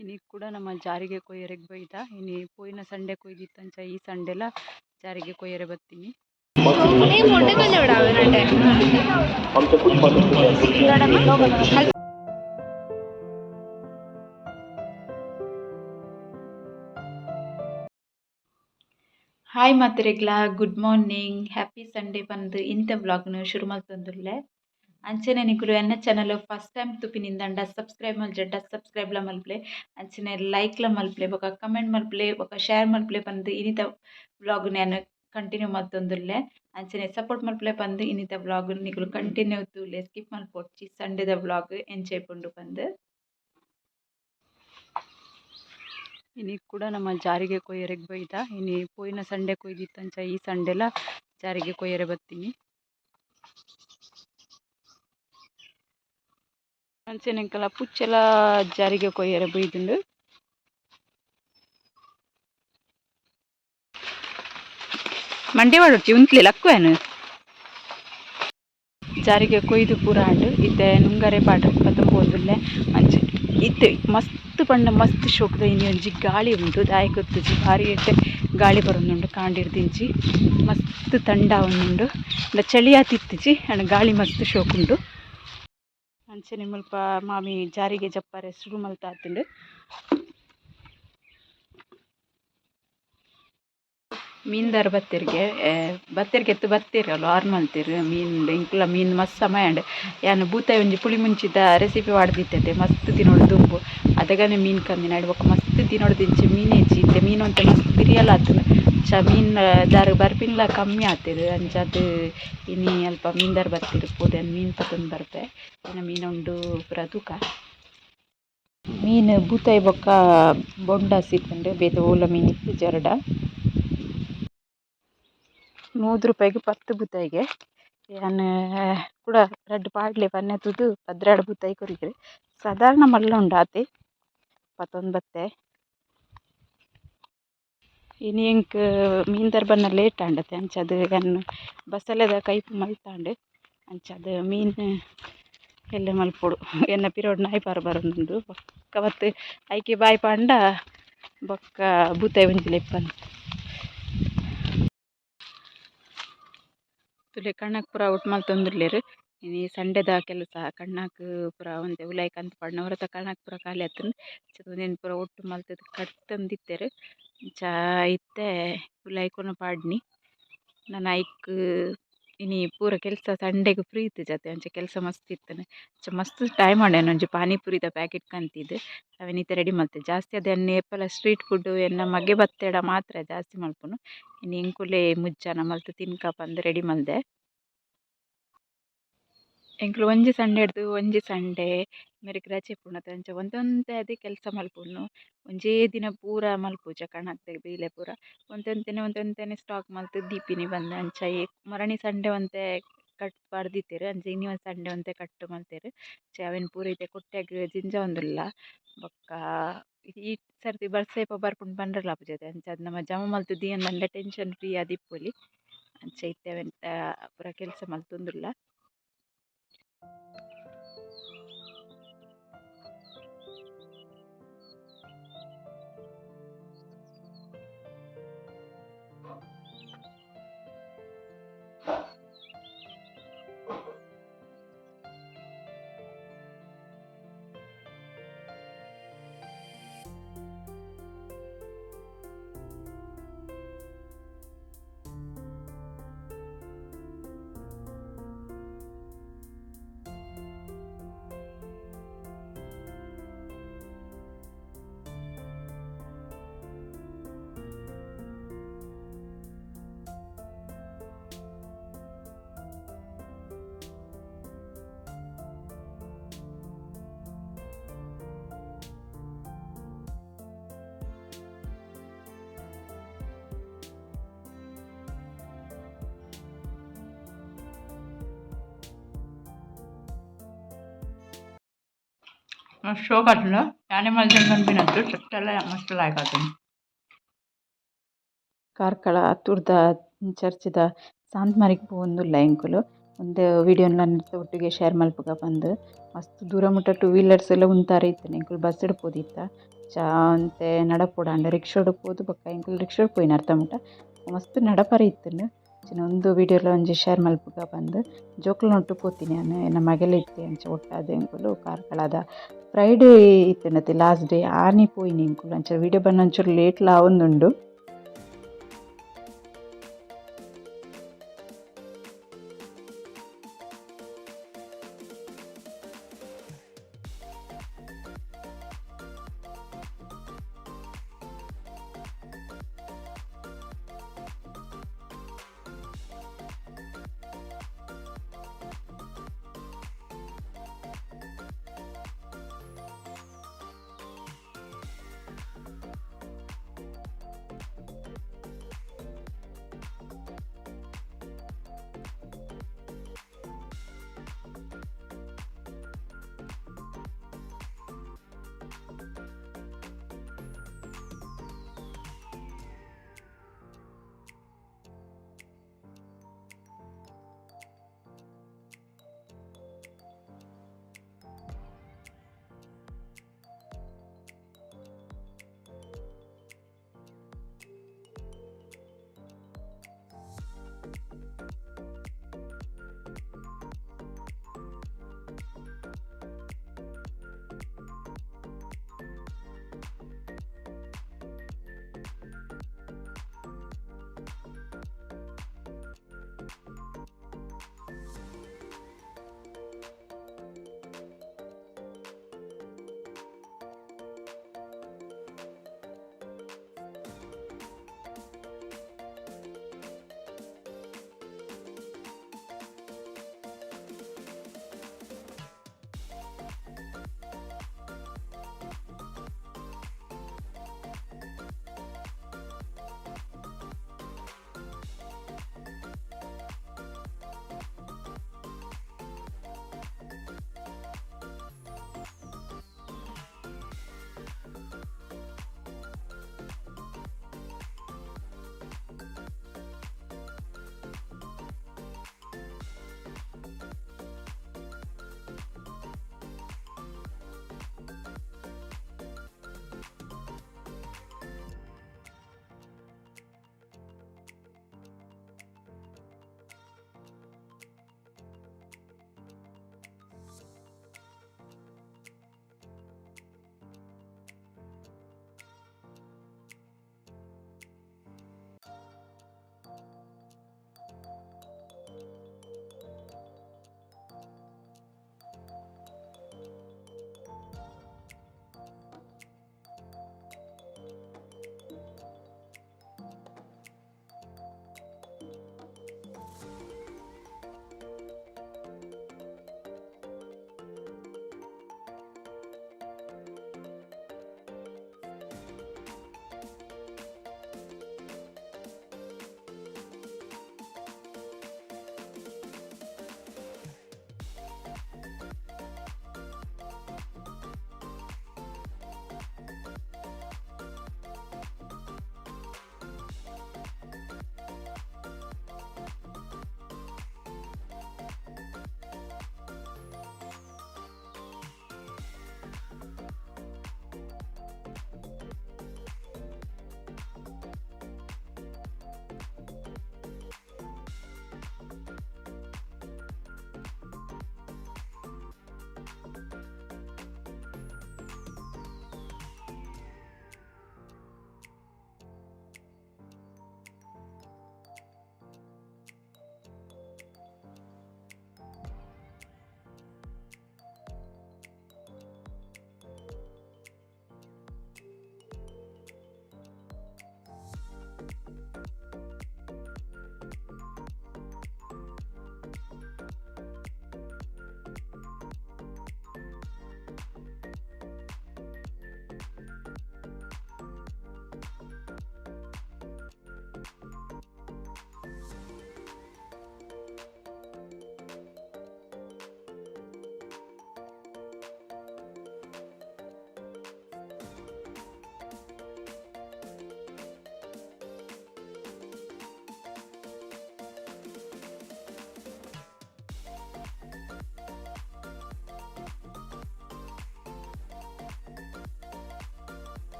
ಇನಿ ಕೂಡ ನಮ್ಮ ಜಾರಿಗೆ ಕೊಯ್ಯರೆಗೆ ಬೈದ ಇನಿ ಪೋಯಿನ ಸಂಡೆ ಕೊಯ್ದಿತ್ತಂಚ ಈ ಸಂಡೆಲ ಜಾರಿಗೆ ಕೊಯ್ಯರೆ ಬತ್ತೀನಿ. ಹಾಯ್ ಮಾತ್ರೆಗ್ಲಾ, ಗುಡ್ ಮಾರ್ನಿಂಗ್, ಹ್ಯಾಪಿ ಸಂಡೇ ಬಂದು ಇಂಥ ವ್ಲಾಗ್ನು ಶುರು ಮಲ್ತೊಂದುಲ್ಲೆ. ಅಂಚನೆ ನಿಕುಲು ಎನ್ನ ಚಾನಲ್ ಫಸ್ಟ್ ಟೈಮ್ ತುಪಿನಿಂದ ಸಬ್ಸ್ಕ್ರೈಬ್ ಮಲ್ಜೆಡ್ಡ ಸಬ್ಸ್ಕ್ರೈಬ್ಲ ಮಲ್ಪ್ಲೆ, ಅಂಚನೆ ಲೈಕ್ಲ ಮಲ್ಪ್ಲೆ ಬೊಕ ಕಮೆಂಟ್ ಮಲ್ಪ್ಲೆ ಬೊಕ ಶೇರ್ ಮಲ್ಪ್ಲೆ ಬಂದು ಇನಿತ ವ್ಲಾಗ್ ನಾನು ಕಂಟಿನ್ಯೂ ಮಲ್ತೊಂದುಲ್ಲೆ. ಅಂಚನೆ ಸಪೋರ್ಟ್ ಮಲ್ಪ್ಲೆ ಬಂದು ಇನಿತ ವ್ಲಾಗ್ ನಿಕುಲು ಕಂಟಿನ್ಯೂ ತೂಲೆ ಸ್ಕಿಪ್ ಮಲ್ಪೊಡ್ಚಿ ಸಂಡೆದ ವ್ಲಾಗ್ ಎಂಜಾಯ್ ಪುಂಡು ಬಂದು. ಇನಿ ಕೂಡ ನಮ್ಮ ಜಾರಿಗೆ ಕೊಯ್ಯರೆಗೆ ಬೈದ ಇನಿ ಪೋಯಿನ ಸಂಡೆ ಕೊಯ್ದಿತ್ತಂಚ ಈ ಸಂಡೆಲ ಜಾರಿಗೆ ಕೊಯ್ಯರೆ ಬತ್ತೀನಿ. ಅಂಚೆನೆಂಕಲ ಪುಚ್ಚೆಲ ಜಾರಿಗೆ ಕೊಯ್ಯರೆ ಬೈದುಂಡು. ಮಂಡೆ ಮಾಡೊಡ್ಚಿ ಉಂತ್ಲೆ ಲಕ್ಕುವೆನು ಜಾರಿಗೆ ಕೊಯ್ದು ಪೂರ ಆಂಡ್ ಇತ್ತೆ ನುಂಗರೆ ಪಾಡ್ರೆ ಪತ್ತ ಪೋದುಲ್ಲೆ. ಅಂಚೆ ಇತ್ತೆ ಮಸ್ತ್ ಪಂಡ ಮಸ್ತ್ ಶೋಕುದ ಇನಿ ಒಂಜಿ ಗಾಳಿ ಉಂಟು ದಾಯಕೊತ್ತುಜಿ ಭಾರಿ ಎಡ್ಡೆ ಗಾಳಿ ಬರೋಂದುಂಡು ಕಾಂಡಿಡ್ ದಿಂಚಿ ಮಸ್ತ್ ತಂಡ ಉಂಡು ಚಳಿ ಆತಿತ್ತಿಜಿ ಅಂಡ್ ಗಾಳಿ ಮಸ್ತ್ ಶೋಕುಂಡು. ಅಂಚನೆ ಮುಲ್ಪ ಮಾಮಿ ಜಾರಿಗೆ ಜಪ್ಪರೆ ಶುರು ಮಲ್ತಾತುಂಡು. ಮೀನ್ದಾರ್ ಬತ್ತೆರ್ಗೆ ಎತ್ತು ಬತ್ತೆರ್ ಆರ್ ಮಲ್ತೆರ್ ಮೀನ್ ಇಂಕ್ಲ ಮೀನ್ ಮಸ್ತ್ ಸಮಯ ಅಂಡ್ ಯಾನು ಬೂತಾಯಿ ಒಂಜಿ ಪುಳಿ ಮುಂಚಿದ ರೆಸಿಪಿ ವಾಡ್ದಿತ್ತತೆ ಮಸ್ತ್ ತಿನ್ನೋಡು ದುಂಬು ಅದಗನೆ ಮೀನ್ ಕಂದಿನ ಆಡ್ ಬೊಕ ಮಸ್ತ್ ತಿನ್ನೋಡು ದಿಂಚಿ ಮೀನ್ ಹೆಚ್ಚಿ ಇತ್ತೆ ಮೀನು ಅಂತ ಮಸ್ತ್ ಬಿರಿಯಲ್ ಆತುಂಡು ಮೀನ್ ದಾರ್ ಬರ್ಪಿನ್ಲ ಕಮ್ಮಿ ಆತೆರ್ ಅಂಚಾದ್ ಇನಿ ಅಲ್ಪ ಮೀನ್ದಾರ್ ಬತ್ತಿರ್ ಪೋದೆ ಮೀನ್ ಪತೊಂದು ಬರ್ಪೆ ಇನ್ನ ಮೀನು ಉಂಡು ಪೂರ ತೂಕ. ಮೀನು ಬೂತಾಯಿ ಬೊಕ್ಕ ಬೊಂಡ ಸಿಕ್ಕುಂಡು ಬೇತೆ ಓಲ ಮೀನ್ ಇತ್ತು ಜರಡ ₹100 10 ಬೂತಾಯಿಗೆ ಯಾನ್ ಕೂಡ ರಡ್ಡ್ ಪಾಡ್ಲೆ ಪನ್ನೆ ತುದು 12 ಬೂತಾಯಿ ಕೊರಿಗಿರು ಸಾಧಾರಣ ಮಲ್ಲ ಉಂಡು ಆತೆ ಪತೊಂದು ಬತ್ತೆ. ಇನಿ ಎಂಕ್ ಮೀನ್ದಾರ್ ಬನ್ನ ಲೇಟ್ ಆಂಡತೆ ಅಂಚಾದ್ ಯಾನ್ ಬಸಳೆದ ಕೈಪು ಮಲ್ತಾಂಡ್ ಅಂಚಾದ್ ಮೀನ್ ಎಲ್ಲೆ ಮಲ್ಪೊಡು ಎನ್ನ ಪಿರವುಡು ನಾಯಿ ಪಾರು ಬರೊಂದುಂಡು ಬೊಕ್ಕ ಬತ್ತ್ ಐಕೆ ಬಾಯಿ ಪಾಂಡ ಬೊಕ್ಕ ಬೂತಾಯಿ ಒಂಜಿ ಲೆಪ್ಪಂದು ತುಲೆ ಕಣ್ಣಗ್ ಪೂರ ಒಟ್ಟು ಮಲ್ತೊಂದುಲ್ಲೆರ್. ಇನಿ ಸಂಡೆದ ಕೆಲಸ ಕಣ್ಣಾಕ್ ಪೂರ ಒಂತೆ ಉಲಾಯಿ ಕಂತು ಪಾಡ್ನ ಹೊರತ ಕಣ್ಣಾಕ್ ಪೂರ ಖಾಲಿ ಆತುಂಡು ಅಂಚಾದ್ ಪೂರ ಒಟ್ಟು ಮಲ್ತುದು ಕಟ್ಟೊಂದಿತ್ತೆರ್ ಅಂಚ ಇತ್ತೆ ಉಲಾಯಿ ಕೊನ ಪಾಡ್ನಿ ನನ್ನ ಐಕ್ ಇನಿ ಪೂರ ಕೆಲಸ ಸಂಡೆಗ್ ಫ್ರೀ ಇತ್ತಿಜತೆ ಅಂಚ ಕೆಲಸ ಮಸ್ತ್ ಇತ್ತ್ಂಡ್ ಅಂಚ ಮಸ್ತ್ ಟೈಮ್ ಆಂಡನೆ ಒಂಜಿ ಪಾನಿಪುರಿದ ಪ್ಯಾಕೆಟ್ ಕಂತಿದ್ ಅವೆನ್ ಇತ್ತೆ ರೆಡಿ ಮಲ್ತೆ ಜಾಸ್ತಿ ಅದ್ ಎನ್ನ ಏಪಲ ಸ್ಟ್ರೀಟ್ ಫುಡ್ ಎನ್ನ ಮಗೆ ಬತ್ತೆಡ ಮಾತ್ರ ಜಾಸ್ತಿ ಮಲ್ಪುನು. ಇನಿ ಎಂಕುಲೆ ಮುಜ್ಜಾನ ಮಲ್ತ್ ತಿನ್ಕ ಪಂದ್ ರೆಡಿ ಮಲ್ದೆ. ಎಂಕ್ಲು ಒಂಜಿ ಸಂಡೆ ಹಿಡ್ದು ಒಂಜಿ ಸಂಡೆ ಮೇರೆಗ್ ರಜೆ ಇಪ್ಪುಂಡತೆ ಅಂಚ ಒಂತೆ ಅದೇ ಕೆಲಸ ಮಲ್ಪುನು ಒಂಜೇ ದಿನ ಪೂರ ಮಲ್ಪುಜ ಕಣಕ್ ಬೀಲೆ ಪೂರ ಒಂತೆನೆ ಸ್ಟಾಕ್ ಮಲ್ತ್ ದೀಪಿನಿ ಬಂದೆ ಅಂಚ ಮರಣಿ ಸಂಡೆ ಒಂತೆ ಕಟ್ ಪಾಡ್ದಿತ್ತೆರ್ ಅಂಚ ಇನಿ ಒಂಜಿ ಸಂಡೆ ಒಂತೆ ಕಟ್ ಮಲ್ತೆರ್ ಅವೆನ್ ಪೂರ ಇತ್ತೆ ಕೊಟ್ಟ್ಯಾಗ್ ಜಿಂಜ ಒಂದುಲ್ಲ ಬೊಕ್ಕ ಈ ಸರ್ತಿ ಬರ್ಸೆಪ ಬರ್ಪುಂಡು ಪಂಡ್ರಲಾಪುಜತೆ ಅಂಚಾದ್ ನಮ ಜಮ ಮಲ್ತ್ ದಿಯನ್ಲ ಟೆನ್ಷನ್ ಫ್ರೀ ಆದ್ ಇಪ್ಪೊಲಿ ಅಂಚ ಇತ್ತೆ ಅವೆನ್ ಪೂರ ಕೆಲಸ ಮಲ್ತೊಂದುಲ್ಲ. मस्त शौक आतुंड याने मल्जन कन्पिनंतु चट्टल मस्त लायक आतुंड. ಕಾರ್ಕಳ ಹತ್ತುರ್ದ ಚರ್ಚ್ದ ಸಾಂತ್ ಮಾರಿಗ್ ಪೋವೊಂದುಲ್ಲ ಎಂಕುಲು ಒಂತೆ ವಿಡಿಯೋನ್ಲ ಒಟ್ಟಿಗೆ ಶೇರ್ ಮಲ್ಪುಗ ಪಂದ್ ಮಸ್ತ್ ದೂರ ಮುಟ್ಟ ಟೂ ವೀಲರ್ಸ್ ಎಲ್ಲ ಉಂತಾರೆ ಇತ್ತನೆ ಎಂಕುಲು ಬಸ್ಸ್ಡ್ ಪೋದಿತ್ತ ಚಾ ಅಂತೆ ನಡಪುಡ ರಿಕ್ಷೋಡು ಪೋದು ಬೊಕ್ಕ ಎಂಕುಲು ರಿಕ್ಷೋಡು ಪೋಯಿನಾರು ತಮಟ ಮಸ್ತ್ ನಡಪರ ಇತ್ತುಂಡು ಅಂಚಿನ ಒಂದು ವೀಡಿಯೋಲ ಒಂಜಿ ಶೇರ್ ಮಲ್ಪುಗ ಬಂದು ಜೋಕುಲ್ನ ಒಟ್ಟು ಪೋತೀನಿ ನಾನು ಎನ್ನ ಮಗೆಲ ಇತ್ತೆ ಅಂಚ ಒಟ್ಟಾದ ಎಂಕುಲು ಕಾರ್ಕಳದ ಫ್ರೈಡೇ ಇತ್ತುಂಡತೆ ಲಾಸ್ಟ್ ಡೇ ಆನಿ ಪೋಯಿನಿ ಎಂಕುಲು ಅಂಚ ವೀಡಿಯೋ ಬನ್ನ ಒಂಚೂರು ಲೇಟ್ಲ ಆವೊಂದುಂಡು.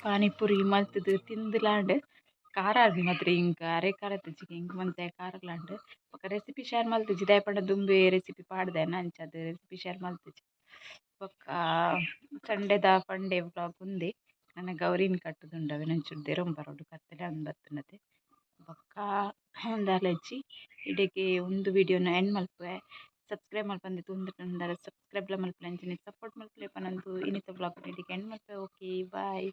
ಪಾನಿಪುರಿ ಮಲ್ತದು ತಿಂದುಲಾಂಡ್ ಖಾರ ಆರ್ನಿ ಮಾತ್ರ ಇಂಕ ಅರೆ ಖಾರ ತಿಜ್ಜಿಗೆ ಇಂಕ ಮಂತೆ ಖಾರಲಾಂಡ್ ಬೊಕ ರೆಸಿಪಿ ಶೇರ್ ಮಲ್ತಿಜ್ಜಿ ದಾಯೆ ಪಂಡ ದುಂಬು ರೆಸಿಪಿ ಪಾಡ್ದೆ ಅಂಚಾದ್ ರೆಸಿಪಿ ಶೇರ್ ಮಲ್ತಿಜ್ಜಿ ಬೊಕ್ಕ ಸಂಡೆದ ಪಂಡೆ ವ್ಲಾಗ್ ಉಂದೆ ನನ್ನ ಗೌರಿನ ಕಟ್ಟುದುಂಡು ಅವೆನಂಚೂರು ದೆರೊಂದು ಬರೋಡು ಕತ್ತಲೆ ಅಂದ್ ಬತ್ತುಂಡತೆ ಬೊಕ್ಕ ದಾಲೆಜ್ಜಿ ಇಡೆಗೆ ಒಂದು ವಿಡಿಯೋನ ಎಂಡ್ ಮಲ್ಪುವೆ ಸಬ್ಸ್ಕ್ರೈಬ್ ಮಲ್ಪಂದೆ ತೂಂದುಂಡಾರ ಸಬ್ಸ್ಕ್ರೈಬ್ಲ ಮಲ್ಪುನ ಅಂಚನೆ ಸಪೋರ್ಟ್ ಮಲ್ಪುಲೆ ಪನಂತೂ ಇನ್ನಿತ ವ್ಲಾಗ್ ಇಡೆಗೆ ಎಂಡ್ ಮಲ್ಪುವೆ. ಓಕೆ ಬಾಯ್.